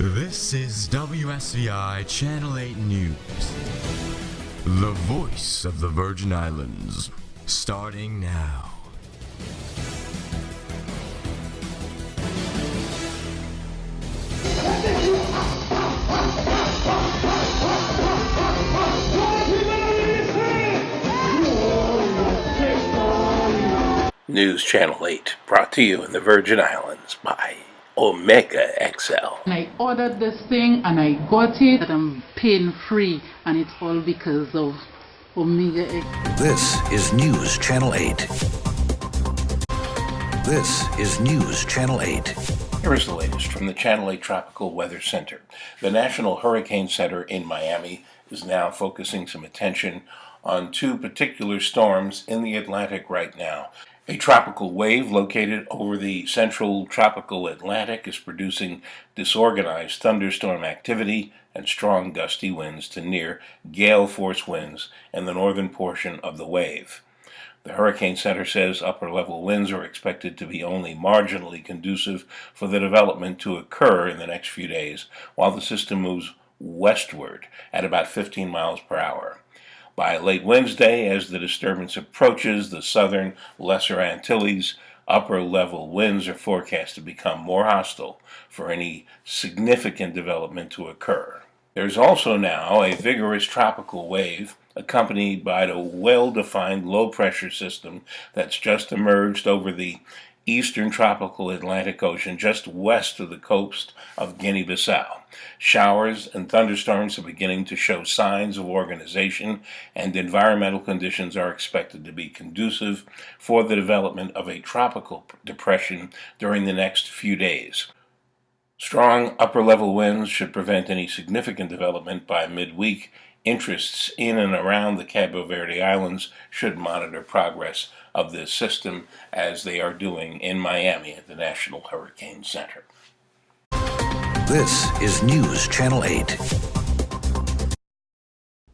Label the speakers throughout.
Speaker 1: This is WSVI Channel 8 News. The voice of the Virgin Islands. Starting now.
Speaker 2: News Channel 8, brought to you in the Virgin Islands by Omega XL.
Speaker 3: And I ordered this thing and I got it, and I'm pain-free, and it's all because of Omega XL.
Speaker 4: This is News Channel 8. This is News Channel 8.
Speaker 2: Here is the latest from the Channel 8 Tropical Weather Center. The National Hurricane Center in Miami is now focusing some attention on two particular storms in the Atlantic right now. A tropical wave located over the central tropical Atlantic is producing disorganized thunderstorm activity and strong gusty winds to near gale force winds in the northern portion of the wave. The Hurricane Center says upper-level winds are expected to be only marginally conducive for the development to occur in the next few days, while the system moves westward at about 15 miles per hour. By late Wednesday, as the disturbance approaches the southern Lesser Antilles, upper-level winds are forecast to become more hostile for any significant development to occur. There's also now a vigorous tropical wave accompanied by a well-defined low-pressure system that's just emerged over the eastern tropical Atlantic Ocean just west of the coast of Guinea-Bissau. Showers and thunderstorms are beginning to show signs of organization, and environmental conditions are expected to be conducive for the development of a tropical depression during the next few days. Strong upper-level winds should prevent any significant development by midweek. Interests in and around the Cabo Verde Islands should monitor progress of this system as they are doing in Miami at the National Hurricane Center.
Speaker 4: This is News Channel 8.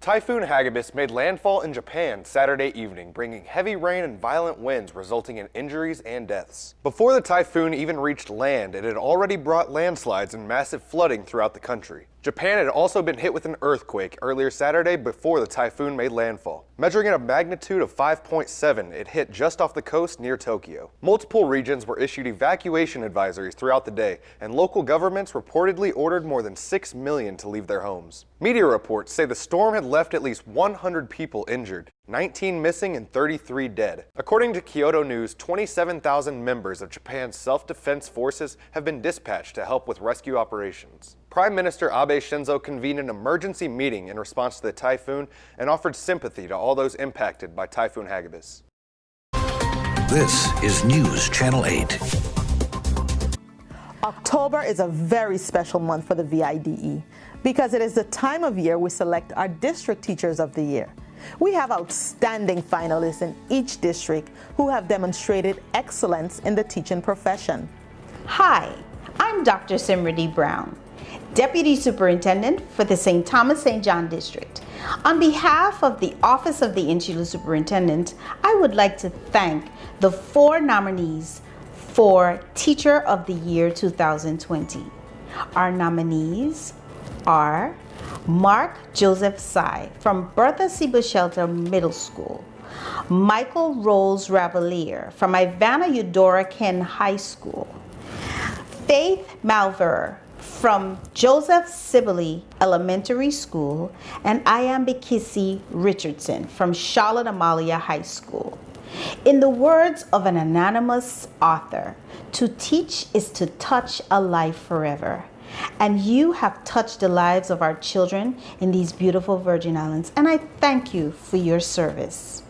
Speaker 5: Typhoon Hagibis made landfall in Japan Saturday evening, bringing heavy rain and violent winds resulting in injuries and deaths. Before the typhoon even reached land, it had already brought landslides and massive flooding throughout the country. Japan had also been hit with an earthquake earlier Saturday before the typhoon made landfall. Measuring at a magnitude of 5.7, it hit just off the coast near Tokyo. Multiple regions were issued evacuation advisories throughout the day, and local governments reportedly ordered more than 6 million to leave their homes. Media reports say the storm had left at least 100 people injured, 19 missing and 33 dead. According to Kyodo News, 27,000 members of Japan's self-defense forces have been dispatched to help with rescue operations. Prime Minister Abe Shinzo convened an emergency meeting in response to the typhoon and offered sympathy to all those impacted by Typhoon Hagibis.
Speaker 4: This is News Channel 8.
Speaker 6: October is a very special month for the VIDE because it is the time of year we select our District Teachers of the Year. We have outstanding finalists in each district who have demonstrated excellence in the teaching profession.
Speaker 7: Hi, I'm Dr. Simradi Brown, Deputy Superintendent for the St. Thomas St. John District. On behalf of the Office of the Insular Superintendent, I would like to thank the 4 nominees for Teacher of the Year 2020. Our nominees are Mark Joseph Tsai from Bertha Seba Shelter Middle School, Michael Rose Ravalier from Ivana Eudora Ken High School, Faith Malver from Joseph Sibley Elementary School, and Ayambikisi Richardson from Charlotte Amalia High School. In the words of an anonymous author, to teach is to touch a life forever. And you have touched the lives of our children in these beautiful Virgin Islands, and I thank you for your service.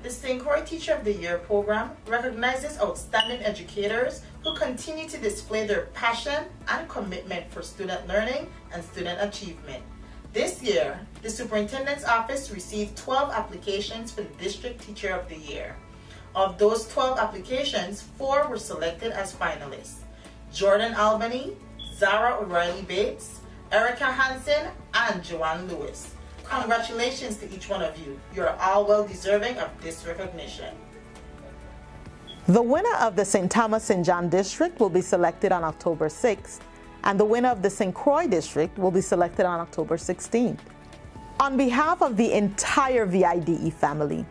Speaker 8: The St. Croix Teacher of the Year program recognizes outstanding educators who continue to display their passion and commitment for student learning and student achievement. This year, the Superintendent's Office received 12 applications for the District Teacher of the Year. Of those 12 applications, 4 were selected as finalists: Jordan Albany, Zara O'Reilly Bates, Erica Hansen, and Joanne Lewis. Congratulations to each one of you. You are all well deserving of this recognition.
Speaker 6: The winner of the St. Thomas St. John District will be selected on October 6th. and the winner of the St. Croix district will be selected on October 16th. On behalf of the entire VIDE family,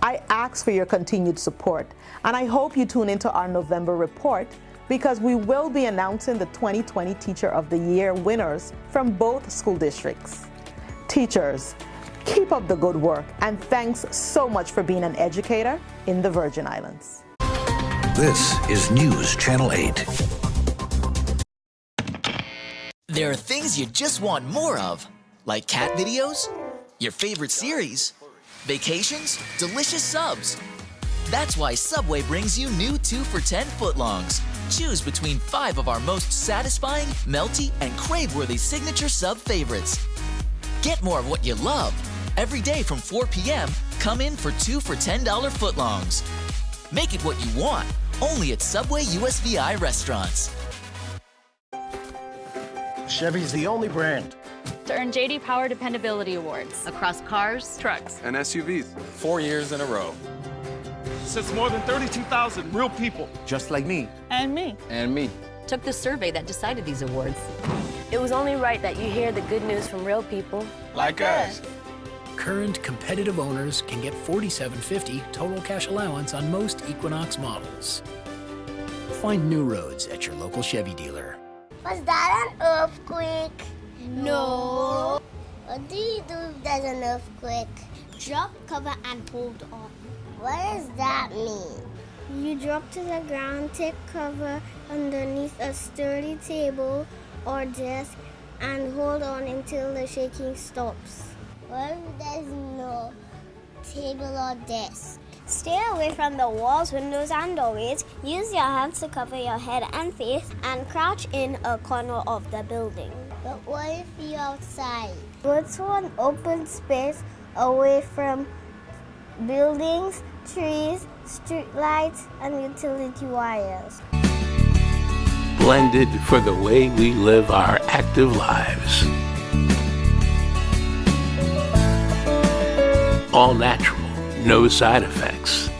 Speaker 6: I ask for your continued support, and I hope you tune into our November report because we will be announcing the 2020 Teacher of the Year winners from both school districts. Teachers, keep up the good work, and thanks so much for being an educator in the Virgin Islands.
Speaker 4: This is News Channel 8.
Speaker 9: There are things you just want more of, like cat videos, your favorite series, vacations, delicious subs. That's why Subway brings you new 2 for $10 footlongs. Choose between 5 of our most satisfying, melty, and crave-worthy signature sub favorites. Get more of what you love. Every day from 4 p.m., come in for 2 for $10 footlongs. Make it what you want, only at Subway USVI restaurants.
Speaker 10: Chevy's the only brand
Speaker 11: to earn J.D. Power Dependability Awards across cars, trucks,
Speaker 12: and SUVs
Speaker 13: 4 years in a row.
Speaker 14: Since more than 32,000 real people,
Speaker 10: just like me,
Speaker 11: and me, took the survey that decided these awards.
Speaker 15: It was only right that you hear the good news from real people
Speaker 14: like us.
Speaker 16: Current competitive owners can get $4,750 total cash allowance on most Equinox models. Find new roads at your local Chevy dealer.
Speaker 17: Was that an earthquake? No. What do you do if there's an earthquake?
Speaker 18: Drop, cover, and hold on.
Speaker 17: What does that mean?
Speaker 18: You drop to the ground, take cover underneath a sturdy table or desk, and hold on until the shaking stops.
Speaker 17: What if there's no table or desk?
Speaker 18: Stay away from the walls, windows, and doorways. Use your hands to cover your head and face, and crouch in a corner of the building.
Speaker 17: But what if you're outside?
Speaker 18: Go to an open space away from buildings, trees, street lights, and utility wires.
Speaker 19: Blended for the way we live our active lives. All natural, no side effects.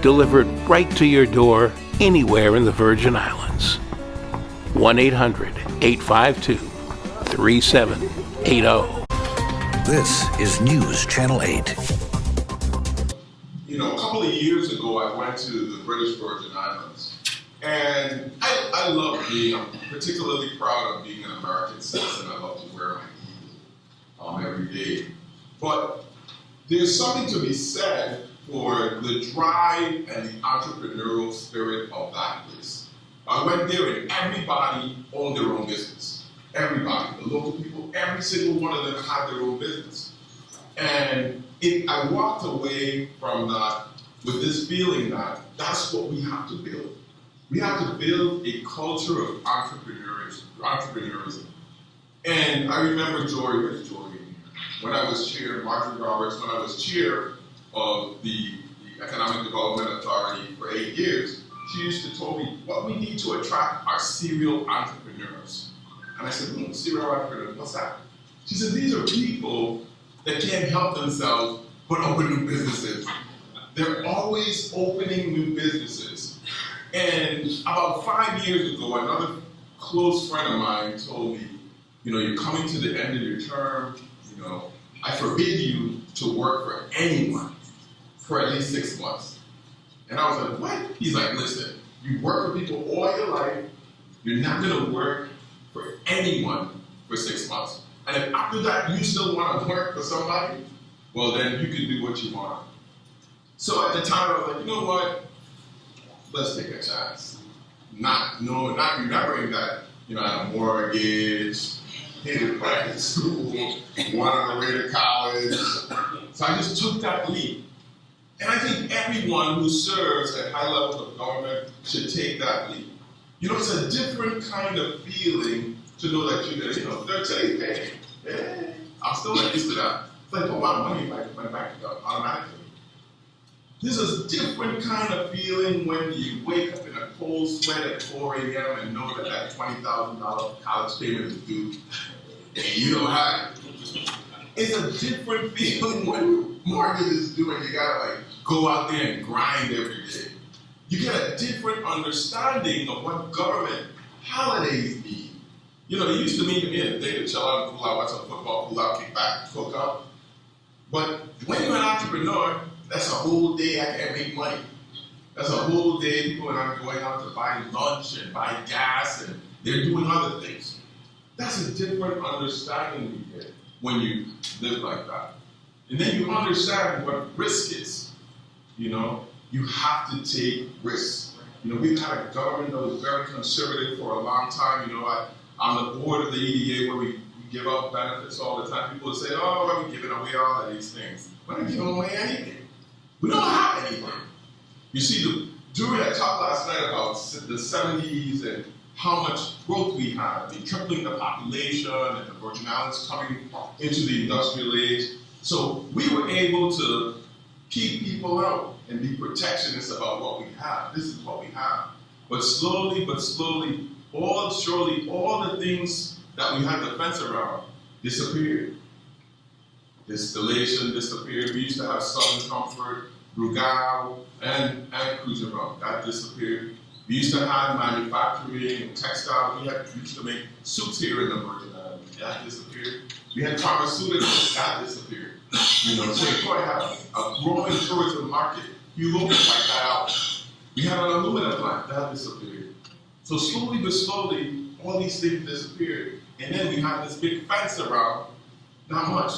Speaker 19: Delivered right to your door anywhere in the Virgin Islands. 1-800-852-3780.
Speaker 4: This is News Channel 8.
Speaker 20: You know, a couple of years ago, I went to the British Virgin Islands. And I love I'm particularly proud of being an American citizen. I love to wear my every day. But there's something to be said for the drive and the entrepreneurial spirit of that place. I went there and everybody owned their own business. Everybody, the local people, every single one of them had their own business. And I walked away from that with this feeling that that's what we have to build. We have to build a culture of entrepreneurism. And I remember Jory, when I was chair, Marjorie Roberts, when I was chair of the Economic Development Authority for 8 years, she used to tell me, what we need to attract are serial entrepreneurs. And I said, serial entrepreneurs, what's that? She said, these are people that can't help themselves but open new businesses. They're always opening new businesses. And about 5 years ago, another close friend of mine told me, you're coming to the end of your term, I forbid you to work for anyone for at least 6 months. And I was like, what? He's like, listen, you work for people all your life, you're not gonna work for anyone for 6 months. And if after that you still wanna work for somebody, well then you can do what you want. So at the time I was like, you know what? Let's take a chance. Not remembering that, I had a mortgage, hated private school, wanted to way to college. So I just took that leap. And I think everyone who serves at high levels of government should take that leap. It's a different kind of feeling to know that you're they're saying, hey, I'm still not used to that. It's like, oh, my money in my bank account automatically. This is a different kind of feeling when you wake up in a cold sweat at 4 a.m. and know that $20,000 college payment is due, and you don't have it. It's a different feeling when market is doing. You gotta like go out there and grind every day. You get a different understanding of what government holidays mean. You know, they used to mean to me a day to chill out, cool out, watch some football, cool out, kick back, cook up. But when you're an entrepreneur, that's a whole day I can't make money. That's a whole day people are going out to buy lunch and buy gas and they're doing other things. That's a different understanding you get when you live like that. And then you understand what risk is. You know, you have to take risks. You know, we've had a government that was very conservative for a long time. You know, on the board of the EDA where we give out benefits all the time, people say, oh, well, we're giving away all of these things. We're not giving away anything. We don't have anything. You see, during that talk last night about the 70s and how much growth we had, tripling the population and the Virgin Islands coming into the industrial age. So we were able to keep people out and be protectionist about what we have. This is what we have. But slowly, surely, all the things that we had to fence around disappeared. Distillation disappeared. We used to have Southern Comfort, Brugal, and Cruiser Rum. That disappeared. We used to have manufacturing and textiles. We used to make suits here in the Virgin Islands. That disappeared. We had pharmaceuticals. That disappeared. You know, so you probably have a growing tourism market. You look like that out. We had an aluminum plant. That disappeared. So slowly but slowly, all these things disappeared. And then we had this big fence around. Not much.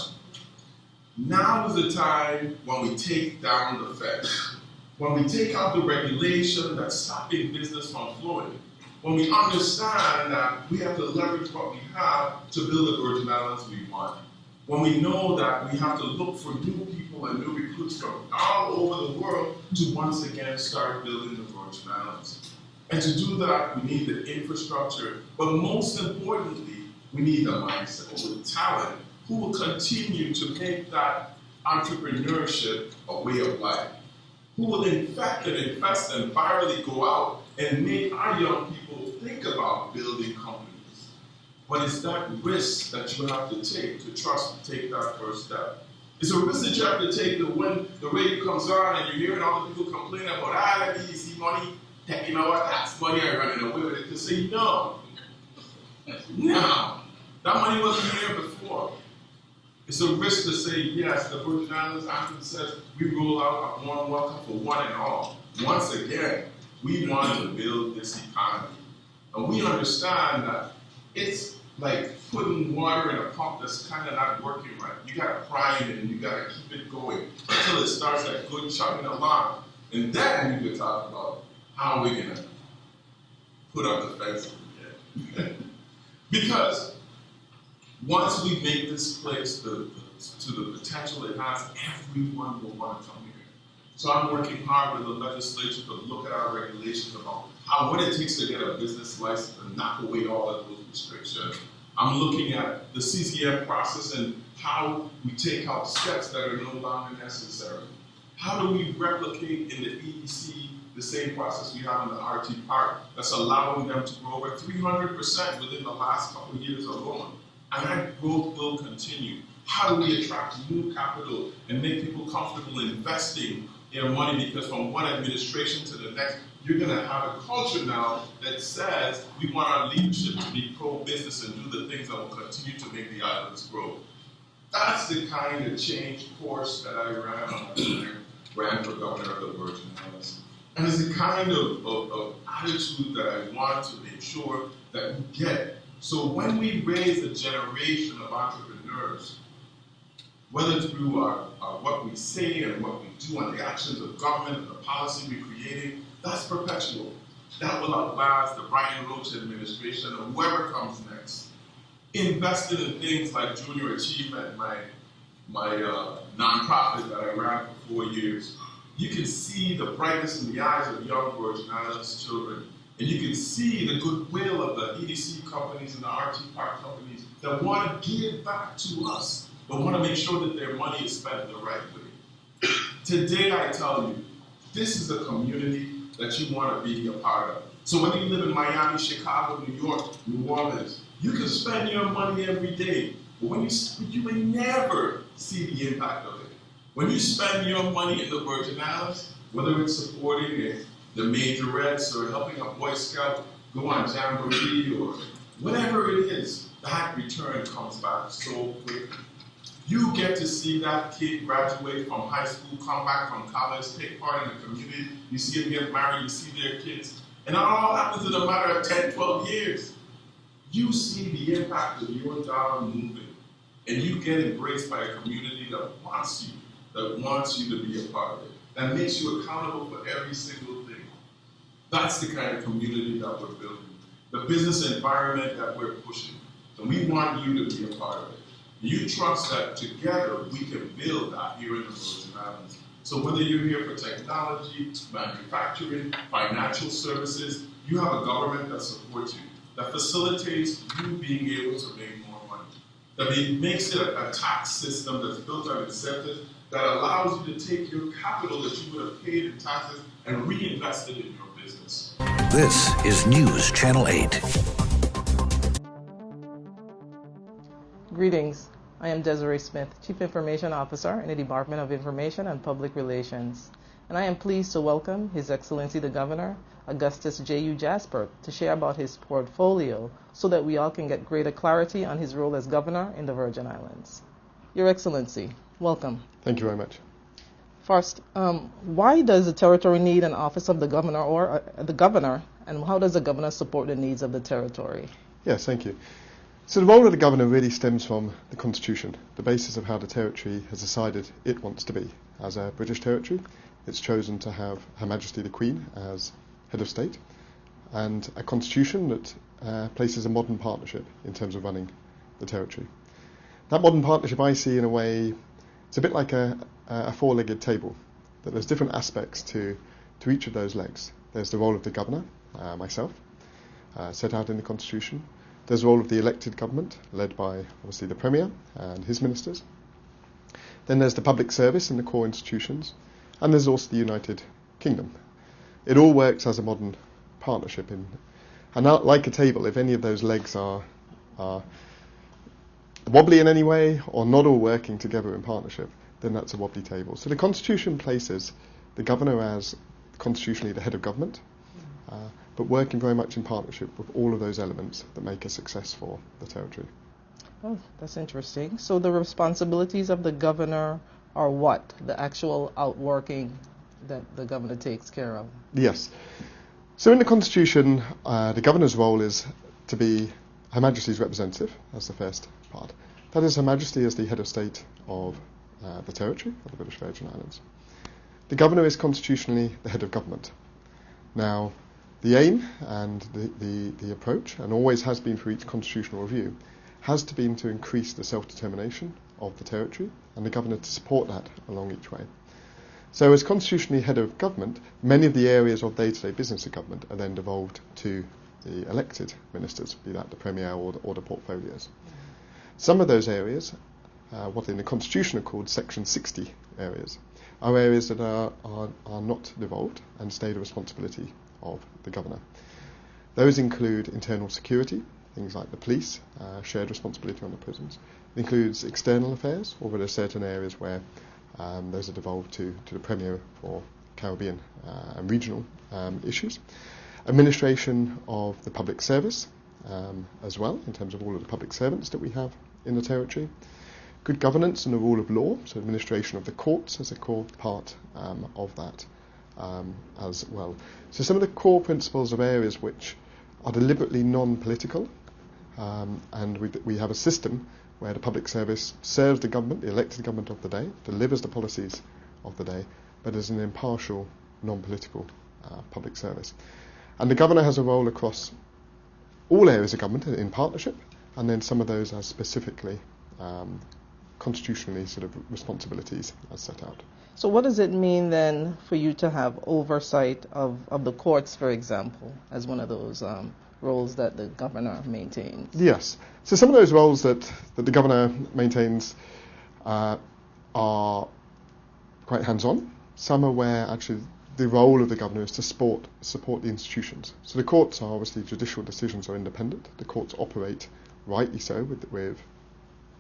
Speaker 20: Now is the time when we take down the fence. When we take out the regulation that's stopping business from flowing. When we understand that we have to leverage what we have to build the Virgin Islands we want. When we know that we have to look for new people and new recruits from all over the world to once again start building the Virgin Islands. And to do that, we need the infrastructure, but most importantly, we need the mindset with talent who will continue to make that entrepreneurship a way of life, who will infect and invest and virally go out and make our young people think about building companies. But it's that risk that you have to take to trust to take that first step. It's a risk that you have to take that when the radio comes on and you're hearing all the people complain about, let me see money, you know what, that's money, I'm running away with it, to say no. No, that money wasn't here before. It's a risk to say, yes, the Virgin Islands, Anthony says, we roll out a warm welcome for one and all. Once again, we want to build this economy. And we understand that it's like putting water in a pump that's kind of not working right. You got to prime it and you got to keep it going until it starts that good chugging along. And then we could talk about how we're going to put up the fence again. Because once we make this place to the potential it has, everyone will want to come here. So I'm working hard with the legislature to look at our regulations about what it takes to get a business license and knock away all of those restrictions. I'm looking at the CCM process and how we take out steps that are no longer necessary. How do we replicate in the EDC the same process we have in the RT Park that's allowing them to grow over 300% within the last couple of years alone? And that growth will continue. How do we attract new capital and make people comfortable investing their money? Because from one administration to the next, you're going to have a culture now that says we want our leadership to be pro-business and do the things that will continue to make the islands grow. That's the kind of change course that I ran for governor of the Virgin Islands. And it's the kind of attitude that I want to make sure that we get. So when we raise a generation of entrepreneurs, whether through our what we say and what we do and the actions of government and the policy we're creating, that's perpetual. That will outlast the Brian Roach administration or whoever comes next. Invested in things like Junior Achievement, my nonprofit that I ran for 4 years. You can see the brightness in the eyes of young Virgin Islands children. And you can see the goodwill of the EDC companies and the RT Park companies that want to give back to us, but want to make sure that their money is spent the right way. Today, I tell you, this is a community that you want to be a part of. So when you live in Miami, Chicago, New York, New Orleans, you can spend your money every day But you may never see the impact of it. When you spend your money in the Virgin Islands, whether it's supporting the majorettes or helping a Boy Scout go on Jamboree or whatever it is, that return comes back so quickly. You get to see that kid graduate from high school, come back from college, take part in the community. You see them get married, you see their kids. And it all happens in a matter of 10, 12 years. You see the impact of your dollar moving. And you get embraced by a community that wants you to be a part of it, that makes you accountable for every single thing. That's the kind of community that we're building, the business environment that we're pushing. And we want you to be a part of it. You trust that together we can build that here in the Virgin Islands. So whether you're here for technology, manufacturing, financial services, you have a government that supports you, that facilitates you being able to make more money, that makes it a tax system that's built on incentives, that allows you to take your capital that you would have paid in taxes and reinvest it in your business.
Speaker 4: This is News Channel 8.
Speaker 12: Greetings. I am Desiree Smith, Chief Information Officer in the Department of Information and Public Relations, and I am pleased to welcome His Excellency the Governor, Augustus J.U. Jasper, to share about his portfolio so that we all can get greater clarity on his role as Governor in the Virgin Islands. Your Excellency, welcome.
Speaker 13: Thank you very much.
Speaker 12: First, why does the territory need an office of the governor or the governor, and how does the governor support the needs of the territory?
Speaker 13: Yes, thank you. So the role of the governor really stems from the Constitution, the basis of how the territory has decided it wants to be. As a British territory, it's chosen to have Her Majesty the Queen as head of state, and a constitution that places a modern partnership in terms of running the territory. That modern partnership I see in a way, it's a bit like a four-legged table, that there's different aspects to each of those legs. There's the role of the governor, myself, set out in the constitution. There's the role of the elected government, led by obviously the Premier and his ministers. Then there's the public service and the core institutions, and there's also the United Kingdom. It all works as a modern partnership, and like a table, if any of those legs are wobbly in any way or not all working together in partnership, then that's a wobbly table. So the Constitution places the governor as constitutionally the head of government, but working very much in partnership with all of those elements that make a success for the territory.
Speaker 12: Oh, that's interesting. So the responsibilities of the governor are what? The actual outworking that the governor takes care of?
Speaker 13: Yes. So in the Constitution, the governor's role is to be Her Majesty's representative. That's the first part. That is Her Majesty as the head of state of the territory of the British Virgin Islands. The governor is constitutionally the head of government. Now, the aim and the approach, and always has been for each constitutional review, has to be to increase the self-determination of the territory, and the governor to support that along each way. So as constitutionally head of government, many of the areas of day-to-day business of government are then devolved to the elected ministers, be that the Premier or the portfolios. Some of those areas, what in the Constitution are called Section 60 areas, are areas that are not devolved and stay the responsibility of the governor. Those include internal security, things like the police, shared responsibility on the prisons. It includes external affairs, or there are certain areas where those are devolved to the Premier for Caribbean and regional issues. Administration of the public service as well, in terms of all of the public servants that we have in the territory. Good governance and the rule of law, so administration of the courts as a core part of that as well. So some of the core principles of areas which are deliberately non-political, and we have a system where the public service serves the government, the elected government of the day, delivers the policies of the day, but as an impartial, non-political public service. And the governor has a role across all areas of government in partnership, and then some of those are specifically constitutionally sort of responsibilities as set out.
Speaker 12: So what does it mean then for you to have oversight of the courts, for example, as one of those roles that the governor maintains?
Speaker 13: Yes. So some of those roles that the governor maintains are quite hands-on. Some are where actually the role of the governor is to support the institutions. So the courts are obviously, judicial decisions are independent. The courts operate rightly so with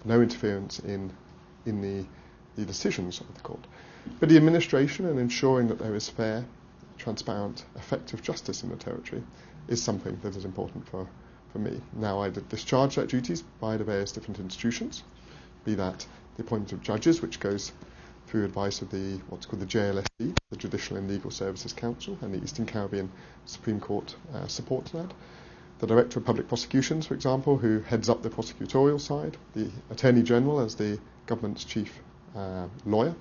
Speaker 13: no interference in the decisions of the court. But the administration and ensuring that there is fair, transparent, effective justice in the territory is something that is important for me. Now, I discharge that duties by the various different institutions, be that the appointment of judges, which goes through advice of what's called the JLSC, the Judicial and Legal Services Council, and the Eastern Caribbean Supreme Court supports that. The Director of Public Prosecutions, for example, who heads up the prosecutorial side, the Attorney General as the government's chief lawyer,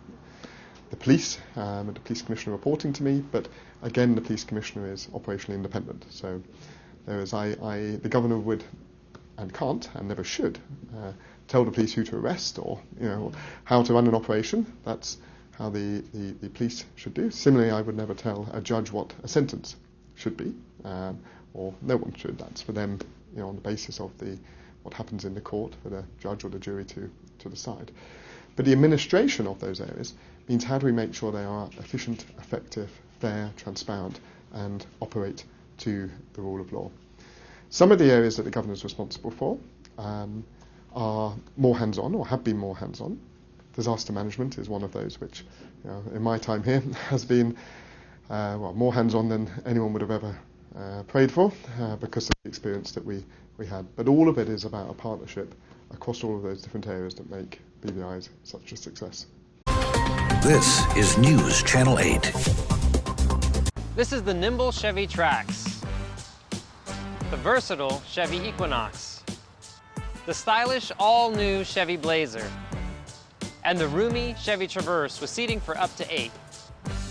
Speaker 13: the police, and the police commissioner reporting to me, but again the police commissioner is operationally independent. So there is the governor would and can't and never should tell the police who to arrest or how to run an operation. That's how the police should do. Similarly, I would never tell a judge what a sentence should be, or no one should. That's for them, on the basis of what happens in the court for the judge or the jury to decide. But the administration of those areas means how do we make sure they are efficient, effective, fair, transparent, and operate to the rule of law. Some of the areas that the governor is responsible for are more hands-on or have been more hands-on. Disaster management is one of those which, in my time here, has been more hands-on than anyone would have ever prayed for because of the experience that we had. But all of it is about a partnership across all of those different areas that make BVI such a success.
Speaker 4: This is News Channel 8.
Speaker 21: This is the nimble Chevy Trax, the versatile Chevy Equinox, the stylish all-new Chevy Blazer, and the roomy Chevy Traverse with seating for up to 8.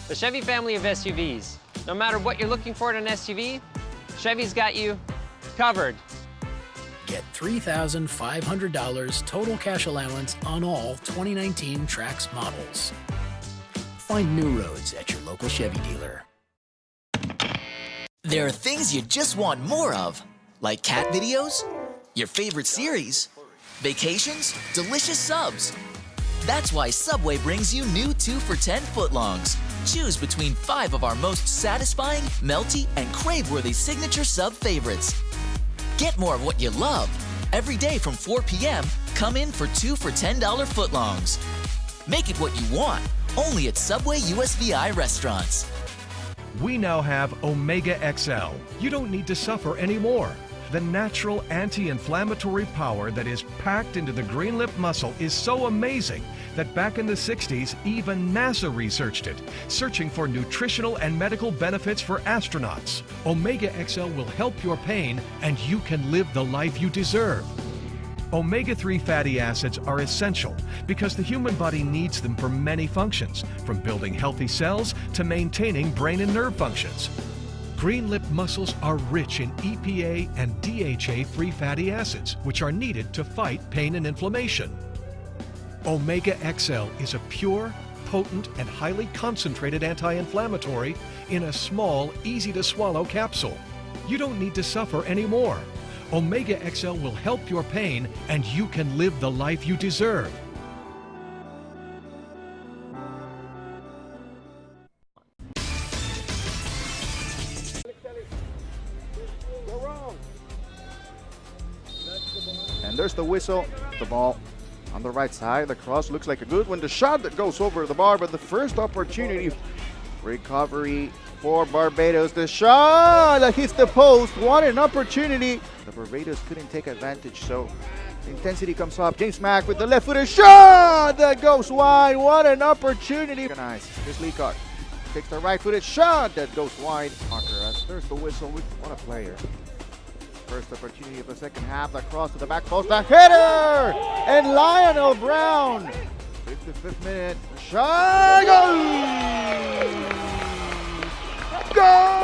Speaker 21: The Chevy family of SUVs. No matter what you're looking for in an SUV, Chevy's got you covered.
Speaker 16: Get $3,500 total cash allowance on all 2019 Trax models. Find new roads at your local Chevy dealer.
Speaker 9: There are things you just want more of, like cat videos, your favorite series, vacations, delicious subs. That's why Subway brings you new 2 for $10 footlongs. Choose between 5 of our most satisfying, melty, and crave-worthy signature sub favorites. Get more of what you love. Every day from 4 p.m., come in for 2 for $10 footlongs. Make it what you want, only at Subway USVI restaurants.
Speaker 22: We now have Omega XL. You don't need to suffer anymore. The natural anti-inflammatory power that is packed into the green lip mussel is so amazing that back in the 60s, even NASA researched it, searching for nutritional and medical benefits for astronauts. Omega XL will help your pain, and you can live the life you deserve. Omega-3 fatty acids are essential because the human body needs them for many functions, from building healthy cells to maintaining brain and nerve functions. Green lip mussels are rich in EPA and DHA-free fatty acids, which are needed to fight pain and inflammation. Omega XL is a pure, potent, and highly concentrated anti-inflammatory in a small, easy-to-swallow capsule. You don't need to suffer anymore. Omega XL will help your pain, and you can live the life you deserve.
Speaker 23: And there's the whistle. The ball on the right side. The cross looks like a good one. The shot that goes over the bar, but the first opportunity. Recovery for Barbados. The shot that hits the post. What an opportunity. The Barbados couldn't take advantage, so intensity comes up. James Mack with the left-footed shot that goes wide. What an opportunity. Nice. Here's Leacock. Takes the right-footed shot that goes wide. There's the whistle. What a player. First opportunity of the second half. The cross to the back post. The header! And Lionel Brown. 55th minute. Shot! Goal! Goal!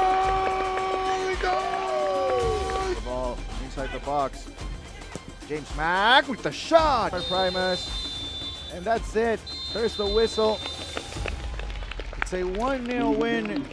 Speaker 23: Goal! The ball inside the box. James Mack with the shot. Primus. And that's it. There's the whistle. It's a 1-0 win.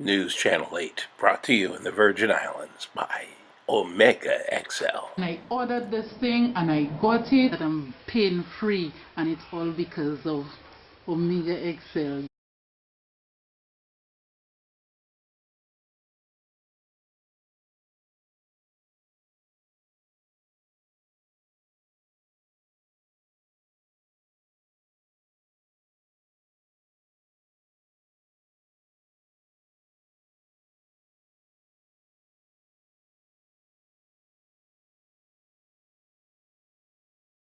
Speaker 19: News Channel 8, brought to you in the Virgin Islands by Omega XL.
Speaker 1: I ordered this thing and I got it, and I'm pain free, and it's all because of Omega XL.